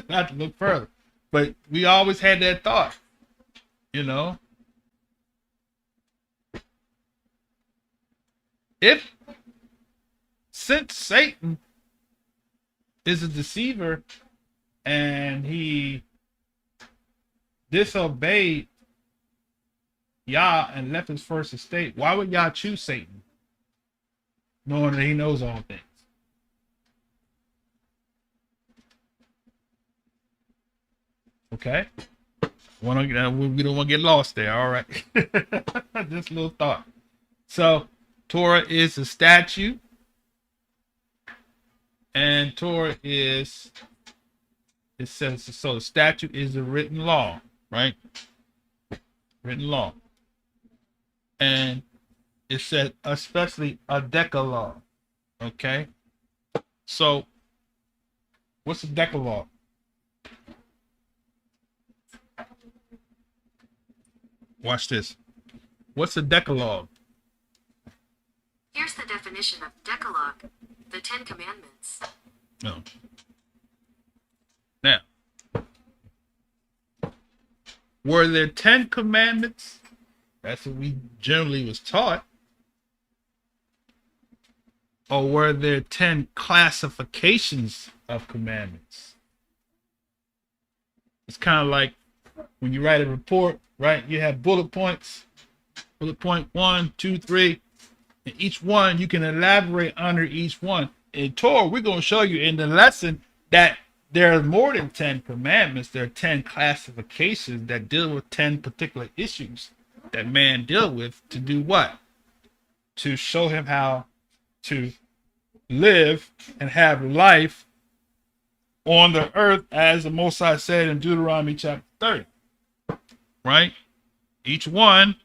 Not to look further. But we always had that thought, you know. If since Satan is a deceiver and he disobeyed Yah and left his first estate, why would Yah choose Satan, knowing that he knows all things? Okay, we don't want to get lost there. All right, just a little thought. So, Torah is a statute, and Torah is, it says, so the statute is a written law, right? Written law, and it said especially a decalogue. Okay, so what's a decalogue? Watch this. What's a decalogue? Here's the definition of Decalogue, the Ten Commandments. No. Now, were there 10 commandments? That's what we generally was taught. Or were there 10 classifications of commandments? It's kind of like when you write a report, right? You have bullet points. Bullet point 1, 2, 3. And each one, you can elaborate under each one. In Torah, we're going to show you in the lesson that there are more than 10 commandments. There are 10 classifications that deal with 10 particular issues that man deal with to do what? To show him how to live and have life on the earth, as the Most High said in Deuteronomy chapter 30. Right? Each one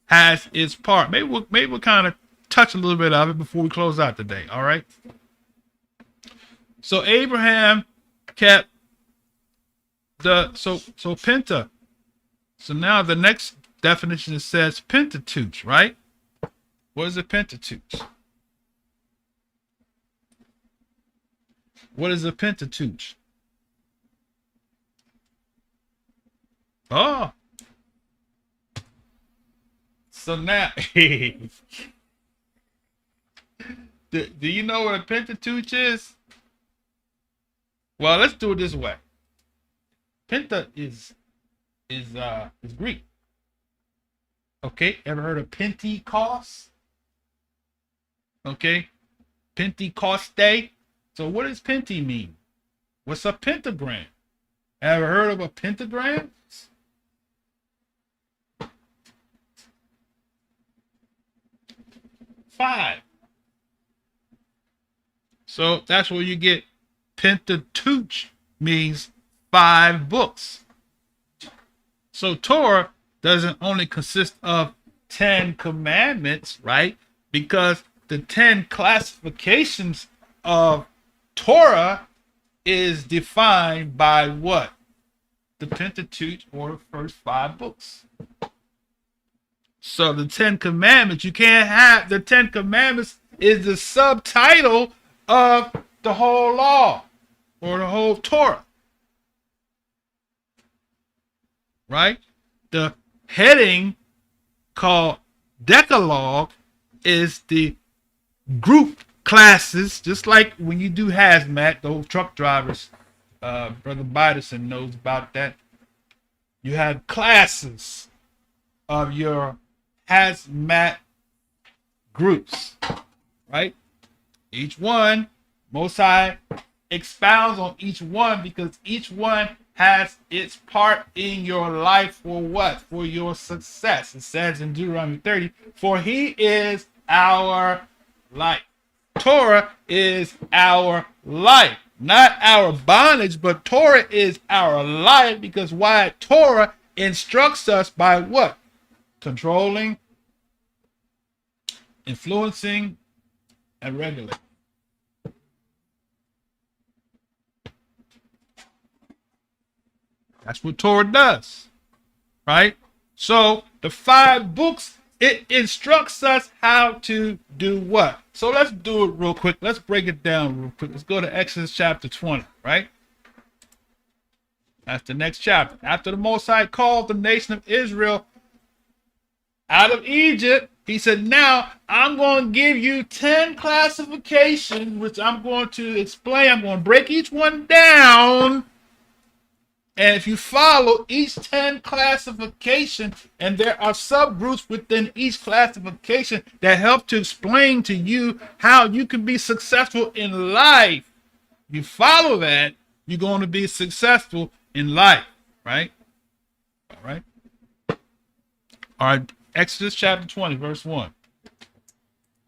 has its part. Maybe we'll kind of touch a little bit of it before we close out today. All right. So Abraham kept so Penta. So now the next definition, it says Pentateuch, right? What is a Pentateuch? What is a Pentateuch? Oh. So now, do you know what a Pentateuch is? Well, let's do it this way. Penta is Greek. Okay, ever heard of Pentecost? Okay, Pentecoste. So what does Penti mean? What's a pentagram? Ever heard of a pentagram? Five. So that's where you get Pentateuch, means 5 books. So Torah doesn't only consist of 10 commandments, right? Because the 10 classifications of Torah is defined by what? The Pentateuch, or the first 5 books. So the 10 commandments, you can't have the 10 commandments is the subtitle of the whole law or the whole Torah. Right? The heading called Decalogue is the group classes, just like when you do hazmat, those truck drivers, Brother Biderson knows about that. You have classes of your hazmat groups, right? Each one, Most High expounds on each one because each one has its part in your life for what? For your success. It says in Deuteronomy 30, for he is our life. Torah is our life, not our bondage, but Torah is our life, because why? Torah instructs us by what? Controlling, influencing, and regulating. That's what Torah does, right? So the 5 books, it instructs us how to do what? So let's do it real quick. Let's break it down real quick. Let's go to Exodus chapter 20, right? That's the next chapter. After the Most High called the nation of Israel out of Egypt, he said, now I'm going to give you 10 classifications, which I'm going to explain. I'm going to break each one down. And if you follow each 10 classification, and there are subgroups within each classification that help to explain to you how you can be successful in life. You follow that, you're going to be successful in life, right? All right. All right. Exodus chapter 20, verse 1.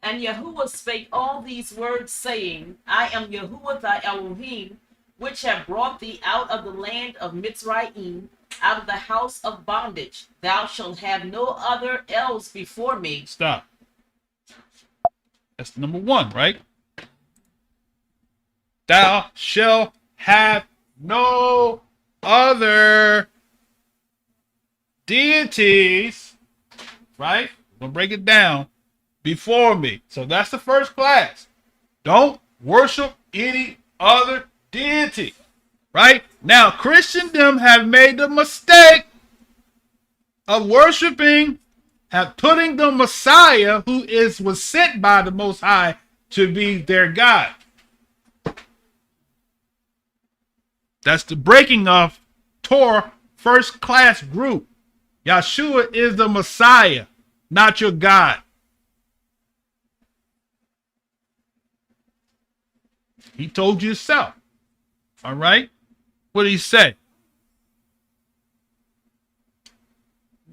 And Yahuwah spake all these words, saying, I am Yahuwah thy Elohim, which have brought thee out of the land of Mitzrayim, out of the house of bondage. Thou shalt have no other else before me. Stop. That's number 1, right? Thou shalt have no other deities, right? We'll break it down, before me. So that's the first class. Don't worship any other deity, right? Now, Christendom have made the mistake of worshiping, putting the Messiah, who was sent by the Most High, to be their God. That's the breaking of Torah first class group. Yeshua is the Messiah, not your God. He told you so. All right? What did he say?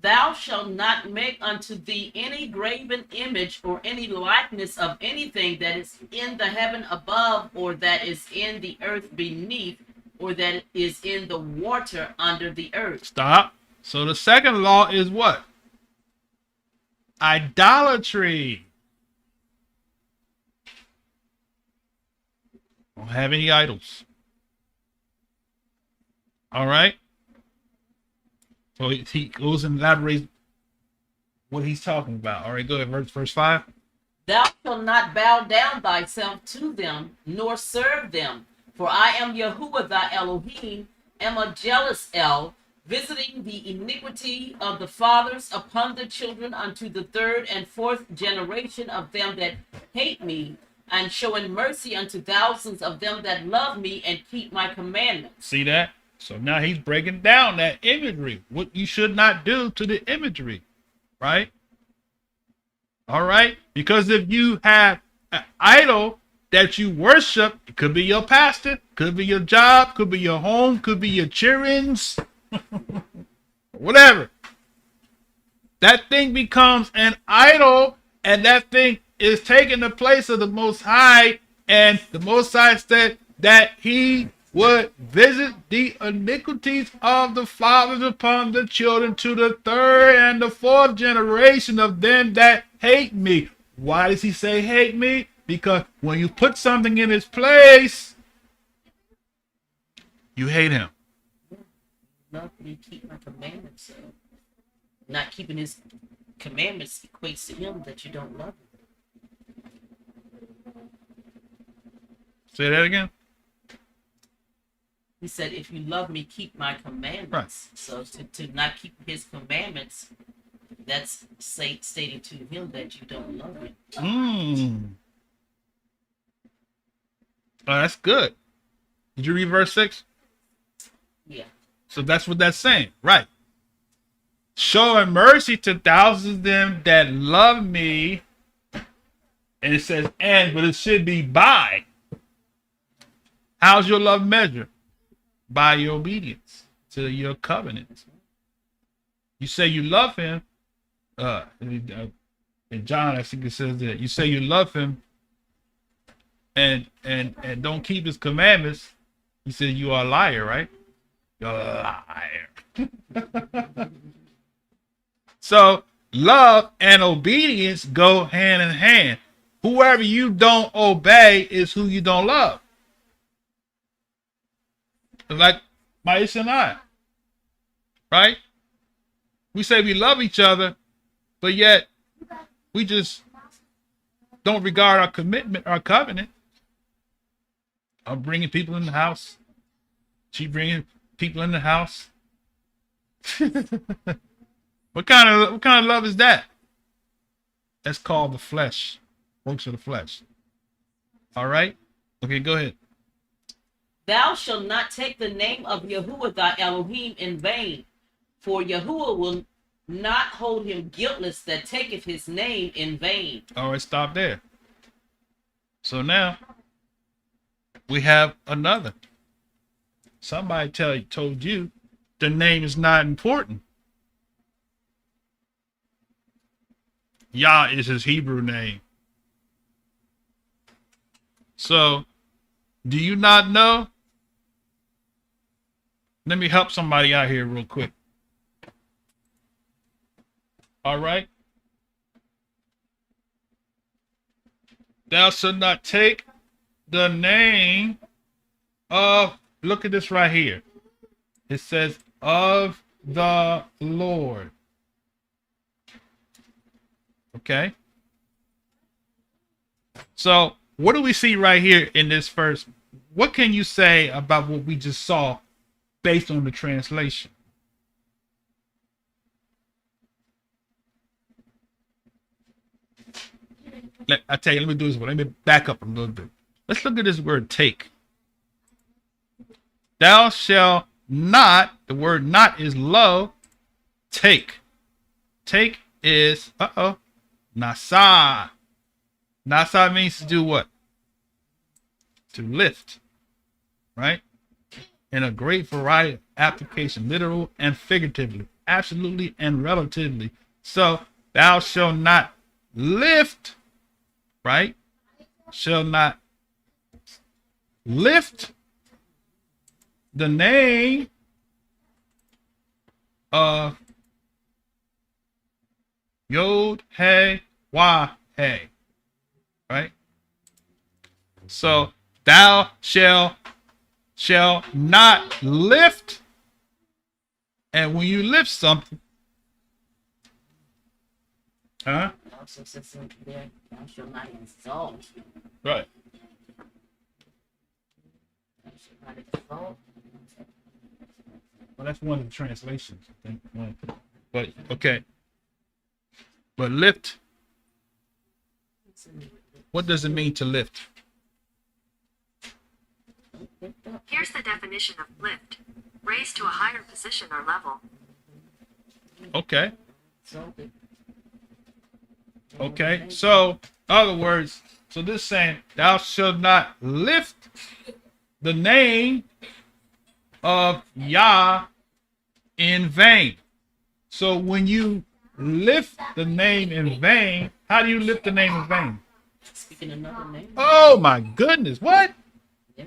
Thou shalt not make unto thee any graven image or any likeness of anything that is in the heaven above, or that is in the earth beneath, or that is in the water under the earth. Stop. So the second law is what? Idolatry. Don't have any idols. All right? So he goes and elaborates what he's talking about. All right, go ahead, verse 5. Thou shalt not bow down thyself to them, nor serve them. For I am Yahuwah thy Elohim, am a jealous El, visiting the iniquity of the fathers upon the children unto the third and fourth generation of them that hate me, and showing mercy unto thousands of them that love me and keep my commandments. See that? So now he's breaking down that imagery, what you should not do to the imagery, right? All right? Because if you have an idol that you worship, it could be your pastor, could be your job, could be your home, could be your children's, whatever. That thing becomes an idol, and that thing is taking the place of the Most High, and the Most High said that he would visit the iniquities of the fathers upon the children to the third and the fourth generation of them that hate me. Why does he say hate me? Because when you put something in its place, you hate him. Love me, keep my commandments. So not keeping his commandments equates to him that you don't love him. Say that again. He said, if you love me, keep my commandments. Right. So to not keep his commandments, that's stating to him that you don't love him. Oh, that's good. Did you read verse 6? Yeah. So that's what that's saying. Right. Showing mercy to thousands of them that love me. And it says and, but it should be by. How's your love measured? By your obedience to your covenant. You say you love him. In John, I think it says that you say you love him and don't keep his commandments. He said you are a liar, right? You're a liar. So love and obedience go hand in hand. Whoever you don't obey is who you don't love. Like Maisha and I, right? We say we love each other, but yet we just don't regard our commitment, our covenant. I'm bringing people in the house. She bringing people in the house. What kind of love is that? That's called the flesh. Works of the flesh. All right? Okay, go ahead. Thou shalt not take the name of Yahuwah thy Elohim in vain, for Yahuwah will not hold him guiltless that taketh his name in vain. All right, stop there. So now we have another. Somebody told you the name is not important. Yah is his Hebrew name. So, do you not know? Let me help somebody out here real quick. All right. Thou shalt not take the name of, look at this right here. It says, of the Lord. Okay. So, what do we see right here in this verse? What can you say about what we just saw based on the translation? I tell you, let me do this one. Let me back up a little bit. Let's look at this word take. Thou shalt not, the word not is lo, take. Take is, nasa. Nasa means to do what? To lift, right? In a great variety of application, literal and figuratively, absolutely and relatively. So, thou shalt not lift, right? Shall not lift the name of Yod He Wah He, right? So thou shall not lift, and when you lift something, Also says there, thou shalt not exalt. right? Thou shalt not exalt. Well, that's one of the translations, I think. But okay. But lift. What does it mean to lift? Here's the definition of lift. Raise to a higher position or level. Okay. Exalted. Okay. So, in other words, so this saying, thou shalt not lift the name of Yah in vain. So when you lift the name in vain, how do you lift the name in vain? Speaking another name. Oh my goodness, what? Yeah.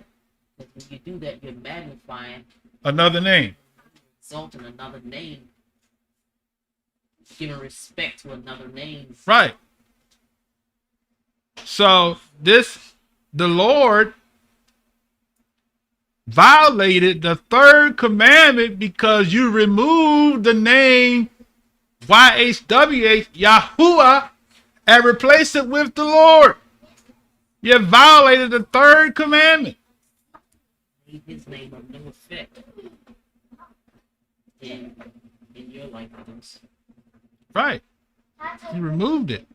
Because when you do that, you're magnifying, Another name. exalting another name, giving respect to another name. Right. So the Lord violated the third commandment because you removed the name YHWH, Yahuwah, and replaced it with the Lord. You violated the third commandment. Made his name of no effect in your life, others. Right. You removed it.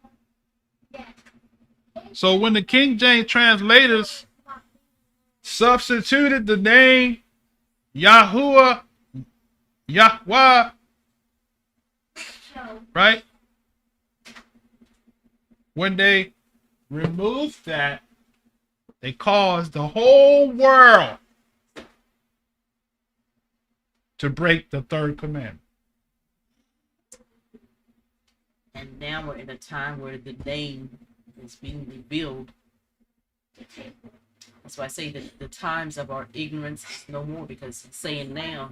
So when the King James translators substituted the name Yahuwah, Yahweh, right? When they removed that, they caused the whole world to break the third commandment. And now we're in a time where the name is being revealed. That's why I say that the times of our ignorance is no more, because he's saying now,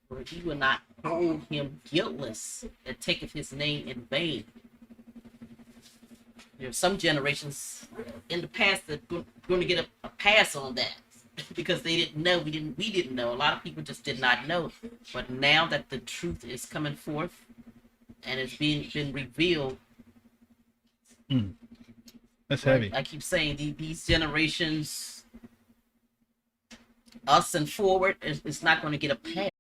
for he will not hold him guiltless that taketh his name in vain. There are some generations in the past that are going to get a pass on that because they didn't know. We didn't know. A lot of people just did not know. But now that the truth is coming forth and it's been revealed, That's heavy. I keep saying these generations us and forward, it's not going to get a pass.